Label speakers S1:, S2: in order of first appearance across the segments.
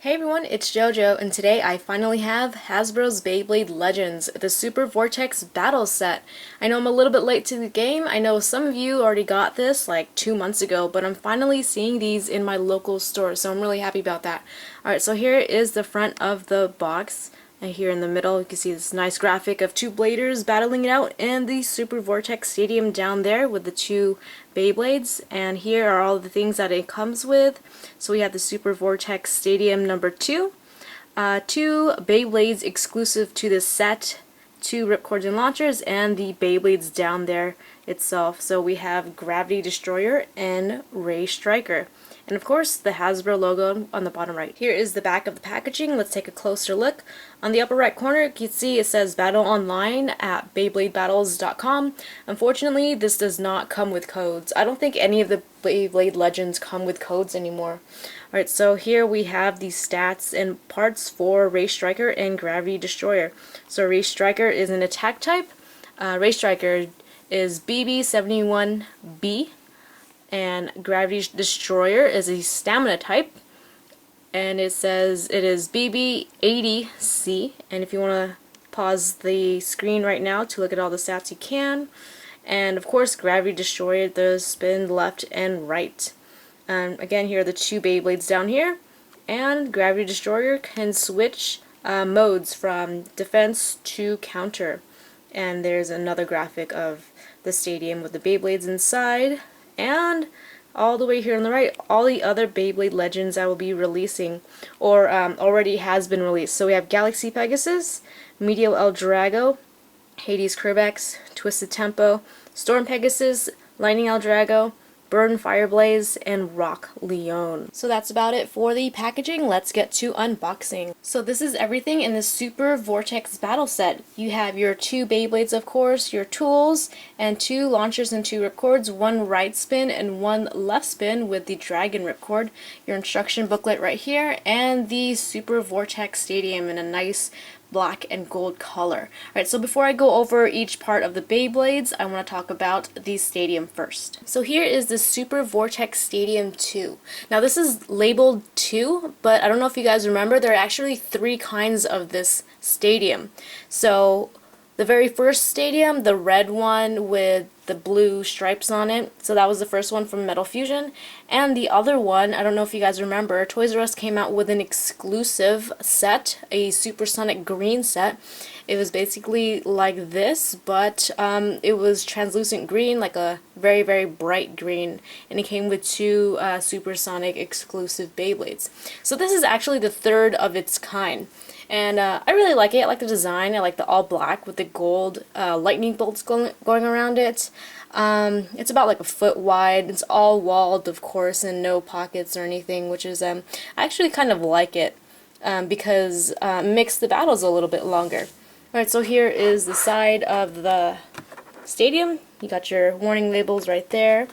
S1: Hey everyone, it's JoJo, and today I finally have Hasbro's Beyblade Legends, the Super Vortex Battle Set. I know I'm a little bit late to the game. I know some of you already got this like 2 months ago, but I'm finally seeing these in my local store, so I'm really happy about that. Alright, so here is the front of the box. And here in the middle, you can see this nice graphic of two bladers battling it out, and the Super Vortex Stadium down there with the two Beyblades. And here are all the things that it comes with. So we have the Super Vortex Stadium number 2, two Beyblades exclusive to the set, two Ripcords and launchers, and the Beyblades down there itself. So we have Gravity Destroyer and Ray Striker. And of course, the Hasbro logo on the bottom right. Here is the back of the packaging. Let's take a closer look. On the upper right corner, you can see it says Battle Online at BeybladeBattles.com. Unfortunately, this does not come with codes. I don't think any of the Beyblade Legends come with codes anymore. Alright, so here we have the stats and parts for Ray Striker and Gravity Destroyer. So Ray Striker is an attack type. Ray Striker is BB71B. And Gravity Destroyer is a stamina type, and it says it is BB80C. And if you want to pause the screen right now to look at all the stats, you can. And of course, Gravity Destroyer does spin left and right. Again, here are the two Beyblades down here, and Gravity Destroyer can switch modes from defense to counter. And there's another graphic of the stadium with the Beyblades inside. And all the way here on the right, all the other Beyblade Legends I will be releasing, or already has been released. So we have Galaxy Pegasus, Meteor El Drago, Hades Kerbex, Twisted Tempo, Storm Pegasus, Lightning El Drago, Burn Fireblaze, and Rock Leone. So that's about it for the packaging. Let's get to unboxing. So this is everything in the Super Vortex Battle Set. You have your two Beyblades, of course, your tools, and two launchers and two ripcords, one right spin and one left spin with the Dragon ripcord, your instruction booklet right here, and the Super Vortex Stadium in a nice black and gold color. Alright, so before I go over each part of the Beyblades, I want to talk about the stadium first. So here is the Super Vortex Stadium 2. Now this is labeled 2, but I don't know if you guys remember, there are actually 3 kinds of this stadium. So the very first stadium, the red one with the blue stripes on it, so that was the first one from Metal Fusion. And the other one, I don't know if you guys remember, Toys R Us came out with an exclusive set, a supersonic green set. It was basically like this, but it was translucent green, like a very, very bright green, and it came with 2 supersonic exclusive Beyblades. So this is actually the third of its kind. And I really like it. I like the design. I like the all black with the gold lightning bolts going around it. It's about like a foot wide. It's all walled, of course, and no pockets or anything, which is I actually kind of like it because it makes the battles a little bit longer. Alright, so here is the side of the stadium. You got your warning labels right there,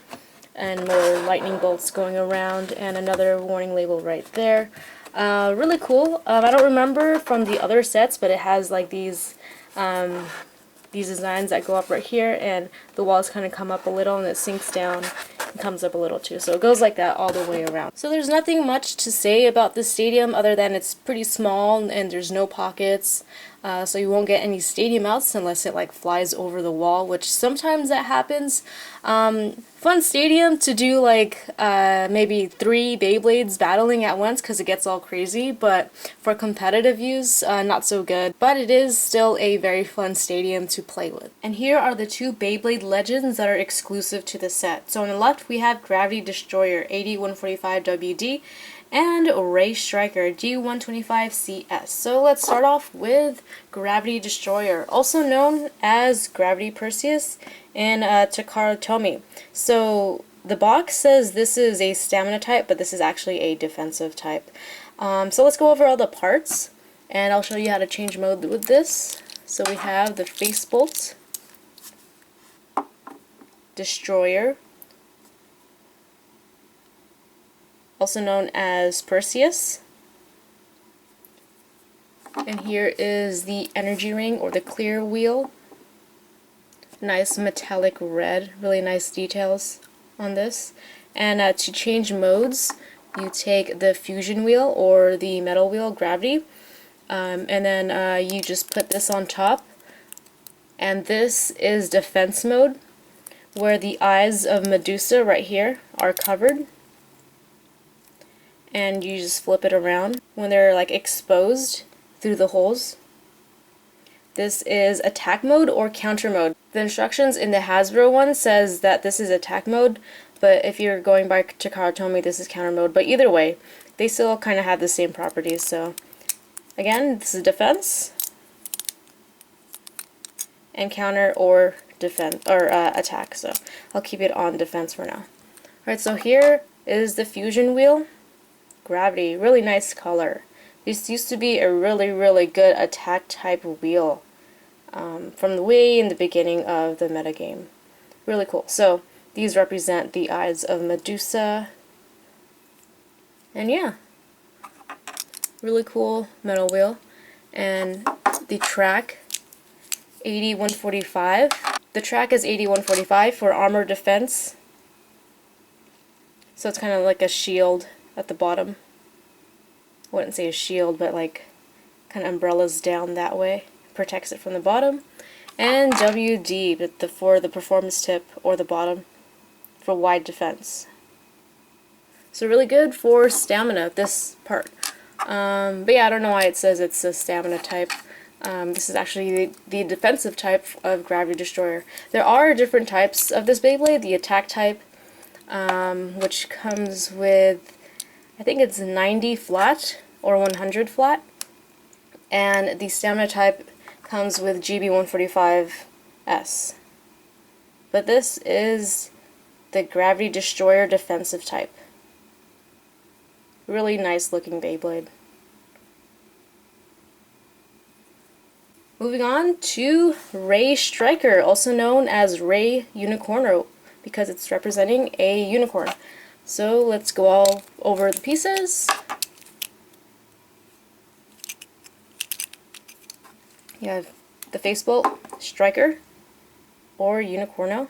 S1: and more lightning bolts going around, and another warning label right there. Really cool. I don't remember from the other sets, but it has like these designs that go up right here, and the walls kind of come up a little, and it sinks down and comes up a little too. So it goes like that all the way around. So there's nothing much to say about this stadium other than it's pretty small and there's no pockets. So you won't get any stadium outs unless it like flies over the wall, which sometimes that happens. Fun stadium to do like maybe 3 Beyblades battling at once because it gets all crazy, but for competitive use, not so good. But it is still a very fun stadium to play with. And here are the 2 Beyblade Legends that are exclusive to the set. So on the left we have Gravity Destroyer AD145WD and Ray Striker D125CS. So let's start off with Gravity Destroyer, also known as Gravity Perseus and Takara Tomy. So the box says this is a stamina type, but this is actually a defensive type. So let's go over all the parts, and I'll show you how to change mode with this. So we have the face bolt, Destroyer, also known as Perseus. And here is the energy ring, or the clear wheel. Nice metallic red, really nice details on this. And to change modes, you take the fusion wheel or the metal wheel, gravity, and then you just put this on top, and this is defense mode, where the eyes of Medusa right here are covered, and you just flip it around when they're like exposed through the holes. This is attack mode or counter mode. The instructions in the Hasbro one says that this is attack mode, but if you're going by Takara Tomy, this is counter mode. But either way, they still kind of have the same properties. So again, this is defense and counter or defense or attack. So I'll keep it on defense for now. Alright, so here is the fusion wheel. Gravity, really nice color. This used to be a really good attack type wheel from the way in the beginning of the metagame. Really cool. So these represent the eyes of Medusa, and yeah, really cool metal wheel. And the track AD145. The track is AD145 for armor defense. So it's kind of like a shield at the bottom. I wouldn't say a shield, but like kind of umbrellas down that way. Protects it from the bottom. And WD for the performance tip or the bottom for wide defense. So really good for stamina, this part. But yeah, I don't know why it says it's a stamina type. This is actually the defensive type of Gravity Destroyer. There are different types of this Beyblade. The attack type, which comes with, I think it's 90 flat or 100 flat. And the stamina type comes with GB145S. But this is the Gravity Destroyer defensive type. Really nice looking Beyblade. Moving on to Ray Striker, also known as Ray Unicorno, because it's representing a unicorn. So let's go all over the pieces. You have the Facebolt Striker or Unicorno.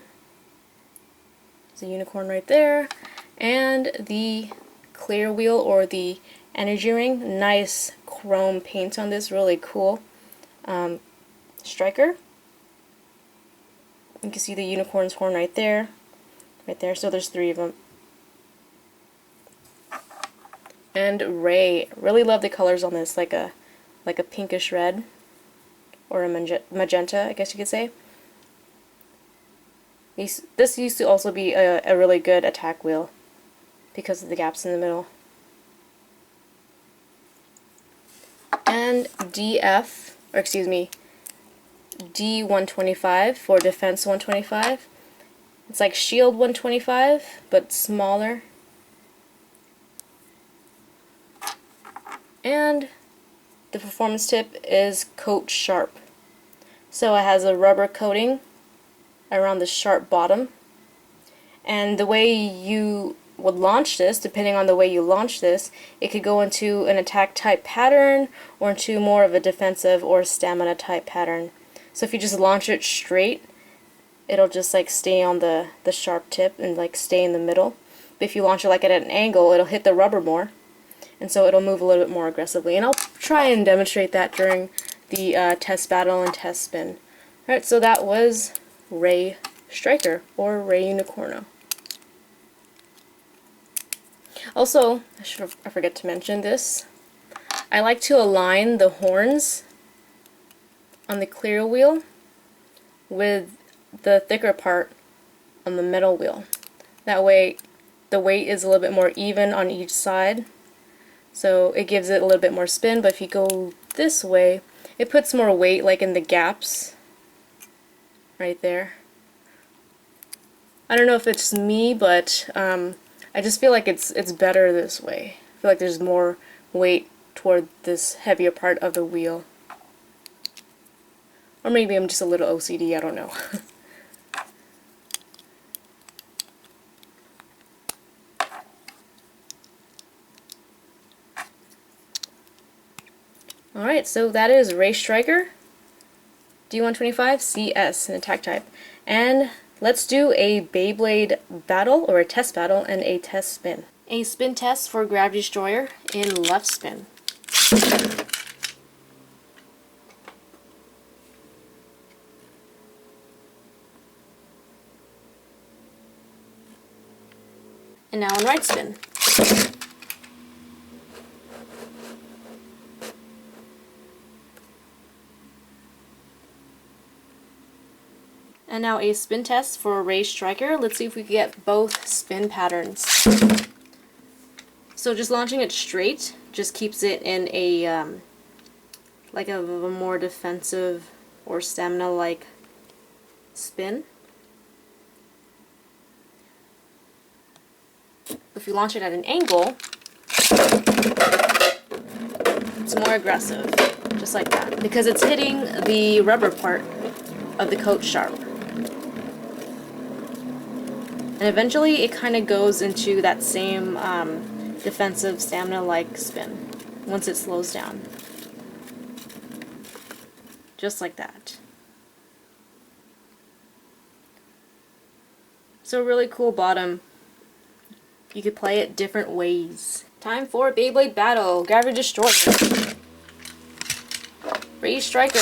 S1: There's a unicorn right there. And the clear wheel or the energy ring. Nice chrome paint on this, really cool. Striker. You can see the unicorn's horn right there. So there's 3 of them. And Ray. Really love the colors on this, like a pinkish red. Or a magenta, I guess you could say. This used to also be a really good attack wheel because of the gaps in the middle. And D125 for Defense 125. It's like Shield 125, but smaller. And the performance tip is Coat Sharp. So it has a rubber coating around the sharp bottom. And the way you would launch this, depending on the way you launch this, it could go into an attack type pattern or into more of a defensive or stamina type pattern. So if you just launch it straight, it'll just like stay on the sharp tip and like stay in the middle. But if you launch it like at an angle, it'll hit the rubber more. And so it'll move a little bit more aggressively. And I'll try and demonstrate that during the test battle and test spin. Alright, so that was Ray Striker, or Ray Unicorno. Also, I forget to mention this, I like to align the horns on the clear wheel with the thicker part on the metal wheel. That way the weight is a little bit more even on each side. So it gives it a little bit more spin, but if you go this way, it puts more weight like in the gaps right there. I don't know if it's me, but I just feel like it's better this way. I feel like there's more weight toward this heavier part of the wheel. Or maybe I'm just a little OCD, I don't know. Alright, so that is Ray Striker D125CS, an attack type. And let's do a Beyblade battle, or a test battle, and a test spin. A spin test for Gravity Destroyer in left spin. And now in right spin. And now a spin test for Race Striker. Let's see if we can get both spin patterns. So just launching it straight just keeps it in a like a more defensive or stamina-like spin. If you launch it at an angle, it's more aggressive, just like that, because it's hitting the rubber part of the coat sharp. And eventually it kind of goes into that same defensive stamina-like spin once it slows down. Just like that. So really cool bottom. You could play it different ways. Time for Beyblade Battle. Gravity Destroyer. Race Striker.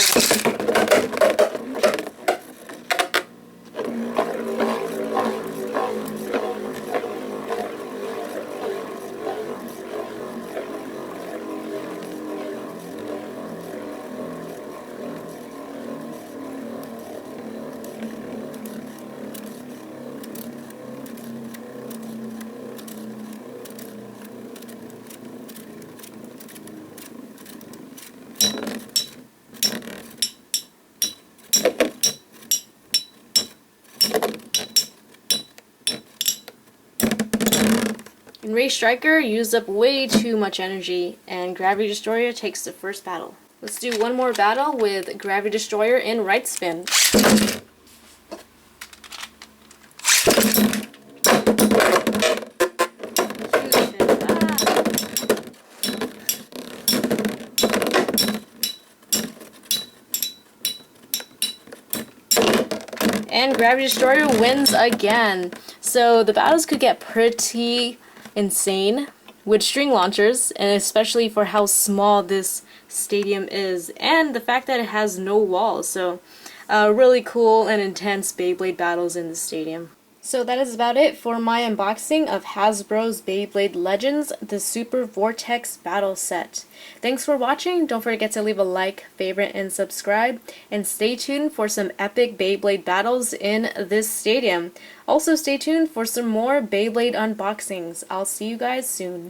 S1: And Race Striker used up way too much energy, and Gravity Destroyer takes the first battle. Let's do one more battle with Gravity Destroyer in right spin. And Gravity Destroyer wins again. So the battles could get pretty insane with string launchers, and especially for how small this stadium is and the fact that it has no walls. So really cool and intense Beyblade battles in the stadium. So that is about it for my unboxing of Hasbro's Beyblade Legends, the Super Vortex Battle Set. Thanks for watching. Don't forget to leave a like, favorite, and subscribe. And stay tuned for some epic Beyblade battles in this stadium. Also stay tuned for some more Beyblade unboxings. I'll see you guys soon.